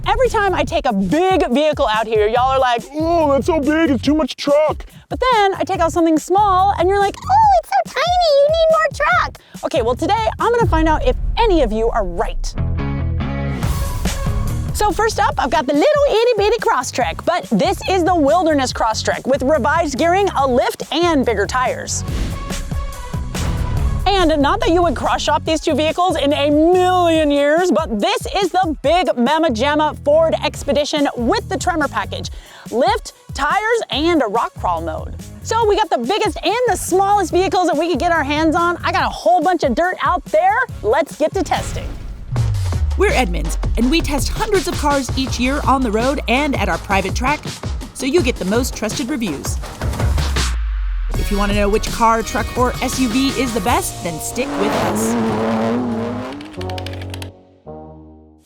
every time I take a big vehicle out here, y'all are like, oh, that's so big, it's too much truck. But then I take out something small and you're like, oh, it's so tiny, you need more truck. Okay, well today I'm gonna find out if any of you are right. So first up, I've got the little itty bitty Crosstrek, but this is the Wilderness Crosstrek with revised gearing, a lift, and bigger tires. And not that you would cross shop these two vehicles in a million years, but this is the big Mamma Jamma Ford Expedition with the Tremor package. Lift, tires, and a rock crawl mode. So we got the biggest and the smallest vehicles that we could get our hands on. I got a whole bunch of dirt out there. Let's get to testing. We're Edmunds, and we test hundreds of cars each year on the road and at our private track, so you get the most trusted reviews. If you want to know which car, truck, or SUV is the best, then stick with us.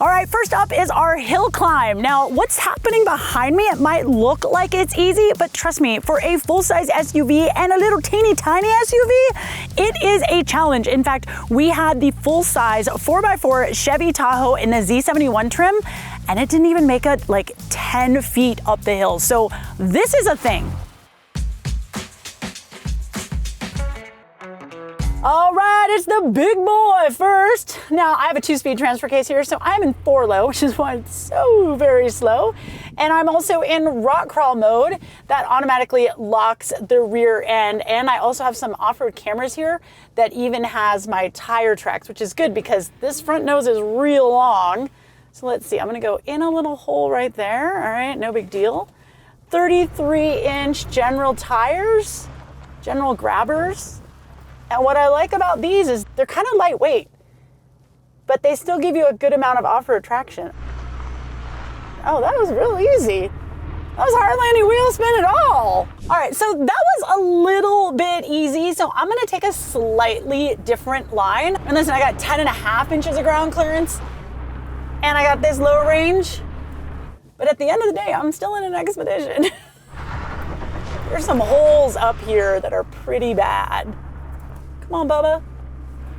All right, first up is our hill climb. Now, what's happening behind me, it might look like it's easy, but trust me, for a full-size SUV and a little teeny tiny SUV, it is a challenge. In fact, we had the full-size 4x4 Chevy Tahoe in the Z71 trim, and it didn't even make it like 10 feet up the hill. So this is a thing. All right, it's the big boy first. Now, I have a 2-speed transfer case here, so I'm in 4-low, which is why it's so very slow. And I'm also in rock crawl mode that automatically locks the rear end. And I also have some off-road cameras here that even has my tire tracks, which is good because this front nose is real long. So let's see, I'm gonna go in a little hole right there. All right, no big deal. 33-inch general tires, general grabbers. And what I like about these is they're kind of lightweight, but they still give you a good amount of off-road traction. Oh, that was real easy. That was hardly any wheel spin at all. All right, so that was a little bit easy. So I'm gonna take a slightly different line. And listen, I got 10.5 inches of ground clearance and I got this low range. But at the end of the day, I'm still in an Expedition. There's some holes up here that are pretty bad. Come on, Bubba.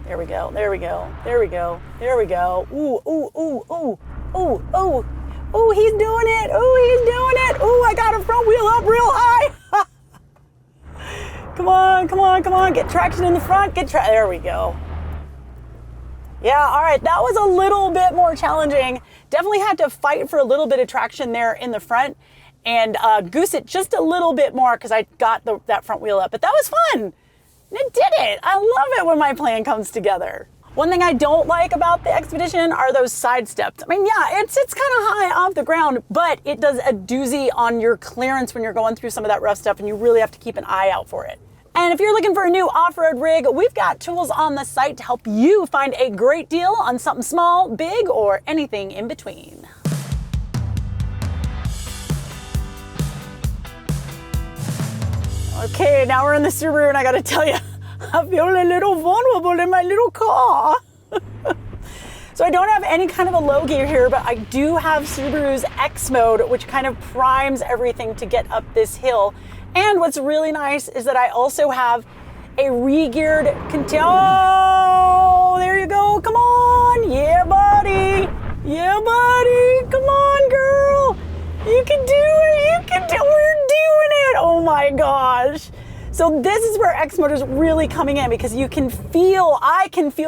There we go, there we go, there we go, there we go. Ooh, ooh, ooh, ooh, ooh, ooh. Ooh, he's doing it. Ooh, he's doing it. Ooh, I got a front wheel up real high. Come on, come on, come on. Get traction in the front. There we go. Yeah, all right. That was a little bit more challenging. Definitely had to fight for a little bit of traction there in the front and goose it just a little bit more because I got that front wheel up. But that was fun. It did it. I love it when my plan comes together. One thing I don't like about the Expedition are those side steps. I mean, yeah, it sits kind of high off the ground, but it does a doozy on your clearance when you're going through some of that rough stuff, and you really have to keep an eye out for it. And if you're looking for a new off-road rig, we've got tools on the site to help you find a great deal on something small, big, or anything in between. Okay, now we're in the Subaru, and I gotta tell you, I feel a little vulnerable in my little car. So I don't have any kind of a low gear here, but I do have Subaru's X mode, which kind of primes everything to get up this hill. And what's really nice is that I also have a re-geared oh, there you go, come on, yeah, buddy, yeah, buddy, come on, girl, you can do it, you can do it, we're doing it, oh my gosh. So this is where X mode is really coming in because I can feel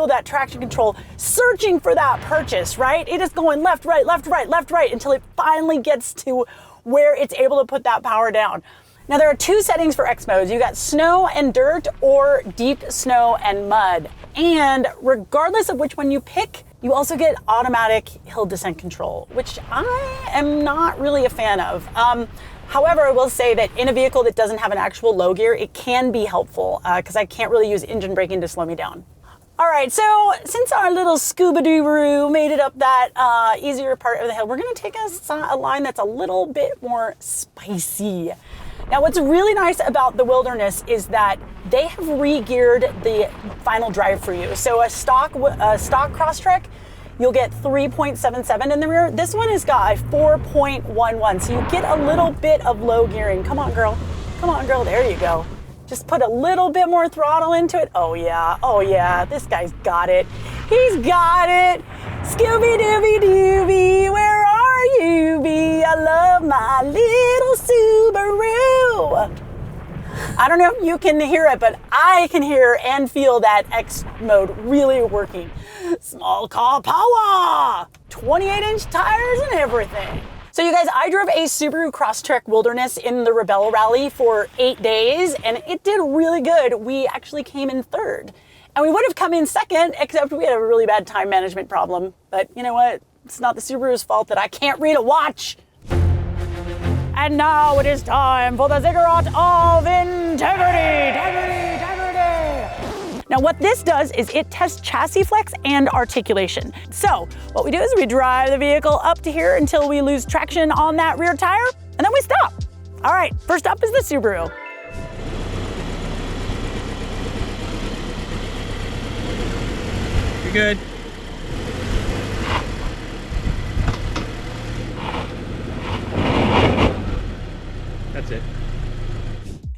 that traction control searching for that purchase, right? It is going left, right, left, right, left, right until it finally gets to where it's able to put that power down. Now there are two settings for X modes. You got snow and dirt or deep snow and mud. And regardless of which one you pick, you also get automatic hill descent control, which I am not really a fan of. However, I will say that in a vehicle that doesn't have an actual low gear, it can be helpful because I can't really use engine braking to slow me down. All right, so since our little scuba-doo-roo made it up that easier part of the hill, we're gonna take a line that's a little bit more spicy. Now, what's really nice about the Wilderness is that they have re-geared the final drive for you. So a stock Crosstrek, you'll get 3.77 in the rear. This one has got a 4.11, so you get a little bit of low gearing. Come on, girl. Come on, girl. There you go. Just put a little bit more throttle into it. Oh, yeah. This guy's got it. He's got it. Scooby-Dooby-Dooby, where are you? love my little Subaru. I don't know if you can hear it, but I can hear and feel that X mode really working. Small car power, 28-inch tires and everything. So you guys, I drove a Subaru Crosstrek Wilderness in the Rebel Rally for 8 days, and it did really good. We actually came in third. And we would have come in second, except we had a really bad time management problem. But you know what? It's not the Subaru's fault that I can't read a watch. And now it is time for the Ziggurat of Integrity. Now what this does is it tests chassis flex and articulation. So what we do is we drive the vehicle up to here until we lose traction on that rear tire, and then we stop. All right, first up is the Subaru. You're good. That's it.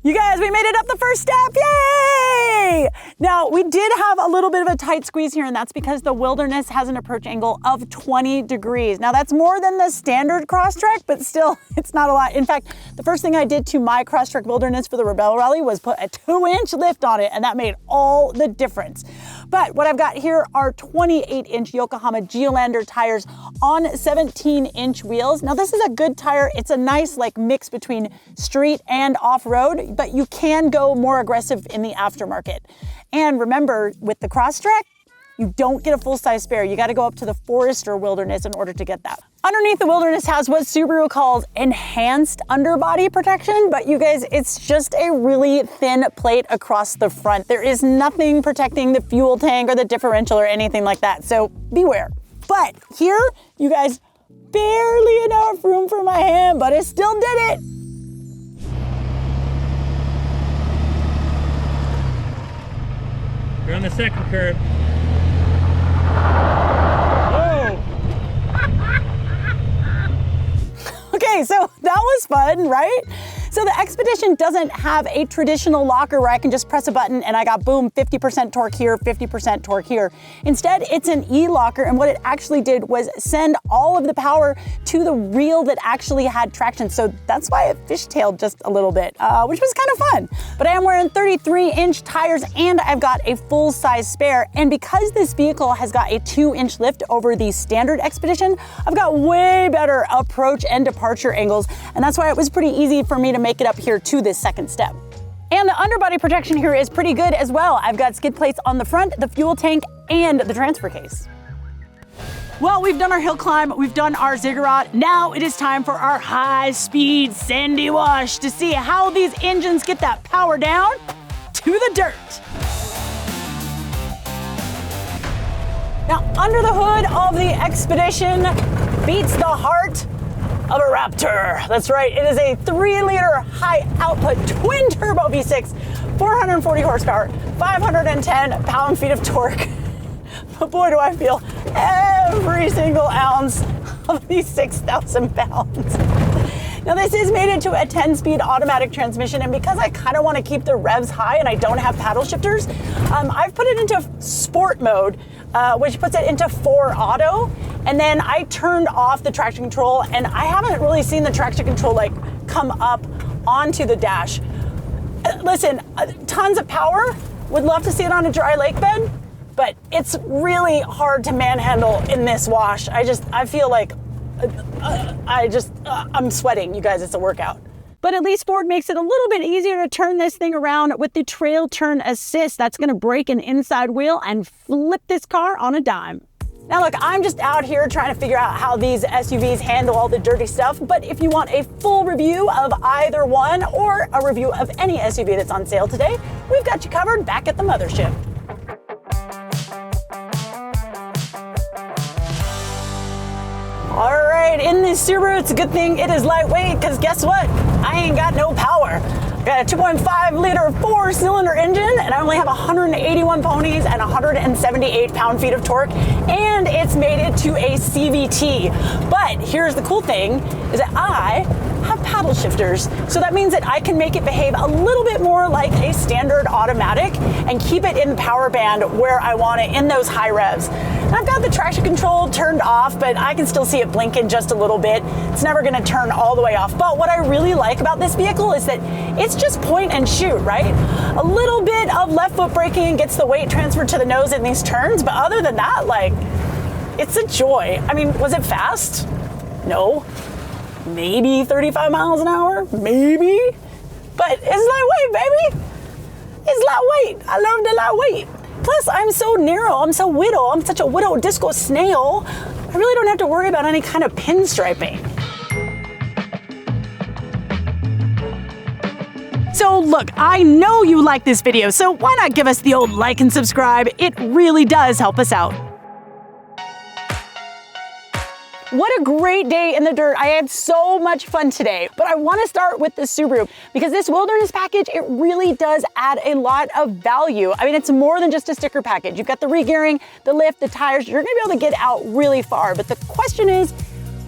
You guys, we made it up the first step, yay! Now, we did have a little bit of a tight squeeze here, and that's because the Wilderness has an approach angle of 20 degrees. Now, that's more than the standard Crosstrek, but still, it's not a lot. In fact, the first thing I did to my Crosstrek Wilderness for the Rebel Rally was put a 2-inch lift on it, and that made all the difference. But what I've got here are 28-inch Yokohama Geolandar tires on 17-inch wheels. Now, this is a good tire. It's a nice mix between street and off-road, but you can go more aggressive in the aftermarket. And remember, with the Crosstrek, you don't get a full-size spare. You got to go up to the Forester Wilderness in order to get that. Underneath the Wilderness has what Subaru calls enhanced underbody protection, but you guys, it's just a really thin plate across the front. There is nothing protecting the fuel tank or the differential or anything like that, so beware. But here, you guys, barely enough room for my hand, but it still did it. You're on the second curve. Okay, so that was fun, right? So the Expedition doesn't have a traditional locker where I can just press a button and I got, boom, 50% torque here, 50% torque here. Instead, it's an e-locker, and what it actually did was send all of the power to the reel that actually had traction. So that's why it fishtailed just a little bit, which was kind of fun. But I am wearing 33-inch tires and I've got a full-size spare. And because this vehicle has got a 2-inch lift over the standard Expedition, I've got way better approach and departure angles. And that's why it was pretty easy for me to make it up here to this second step. And the underbody protection here is pretty good as well. I've got skid plates on the front, the fuel tank, and the transfer case. Well, we've done our hill climb, we've done our Ziggurat. Now it is time for our high-speed sandy wash to see how these engines get that power down to the dirt. Now, under the hood of the Expedition beats the heart of a Raptor. That's right, it is a 3-liter high-output twin-turbo V6, 440 horsepower, 510 pound-feet of torque. But boy, do I feel every single ounce of these 6,000 pounds. Now, this is made into a 10-speed automatic transmission, and because I kind of want to keep the revs high and I don't have paddle shifters, I've put it into sport mode, which puts it into 4 auto. And then I turned off the traction control, and I haven't really seen the traction control come up onto the dash. Listen, tons of power. Would love to see it on a dry lake bed, but it's really hard to manhandle in this wash. I feel like I'm sweating, you guys. It's a workout. But at least Ford makes it a little bit easier to turn this thing around with the trail turn assist. That's going to break an inside wheel and flip this car on a dime. Now look, I'm just out here trying to figure out how these SUVs handle all the dirty stuff, but if you want a full review of either one or a review of any SUV that's on sale today, we've got you covered back at the mothership. All right, in this Subaru, it's a good thing it is lightweight, because guess what? I ain't got no power. I got a 2.5-liter 4-cylinder engine, and I only have 181 ponies and 178 pound-feet of torque, and it's made it to a CVT. But here's the cool thing, is that I have paddle shifters. So that means that I can make it behave a little bit more like a standard automatic and keep it in the power band where I want it in those high revs. And I've got the traction control turned off, but I can still see it blinking just a little bit. It's never gonna turn all the way off. But what I really like about this vehicle is that it's just point and shoot, right? A little bit of left foot braking gets the weight transferred to the nose in these turns, but other than that, like, it's a joy. I mean, was it fast? No. Maybe 35 miles an hour, maybe. But it's lightweight, baby. It's lightweight. I love the lightweight. Plus, I'm so narrow, I'm so widow, I'm such a widow disco snail. I really don't have to worry about any kind of pinstriping. So look, I know you like this video, so why not give us the old like and subscribe? It really does help us out. What a great day in the dirt. I had so much fun today, but I want to start with the Subaru because this wilderness package, it really does add a lot of value. I mean, it's more than just a sticker package. You've got the re-gearing, the lift, the tires. You're gonna be able to get out really far, but the question is,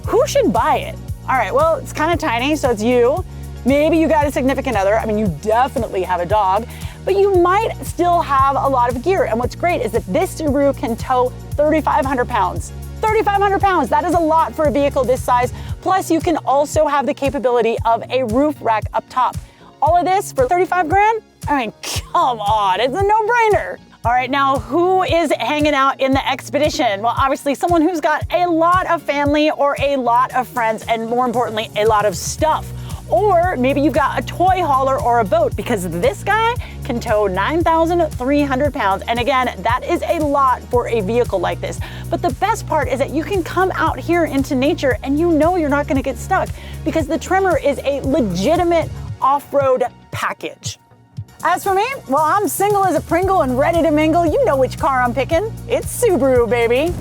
who should buy it? All right, well, it's kind of tiny, so it's you. Maybe you got a significant other. I mean, you definitely have a dog, but you might still have a lot of gear. And what's great is that this Subaru can tow 3,500 pounds. 3,500 pounds, that is a lot for a vehicle this size. Plus you can also have the capability of a roof rack up top. All of this for 35 grand? I mean, come on, it's a no-brainer. All right, now who is hanging out in the Expedition? Well, obviously someone who's got a lot of family or a lot of friends and more importantly, a lot of stuff. Or maybe you've got a toy hauler or a boat because this guy can tow 9,300 pounds. And again, that is a lot for a vehicle like this. But the best part is that you can come out here into nature and you know you're not gonna get stuck because the Tremor is a legitimate off-road package. As for me, well, I'm single as a Pringle and ready to mingle. You know which car I'm picking. It's Subaru, baby.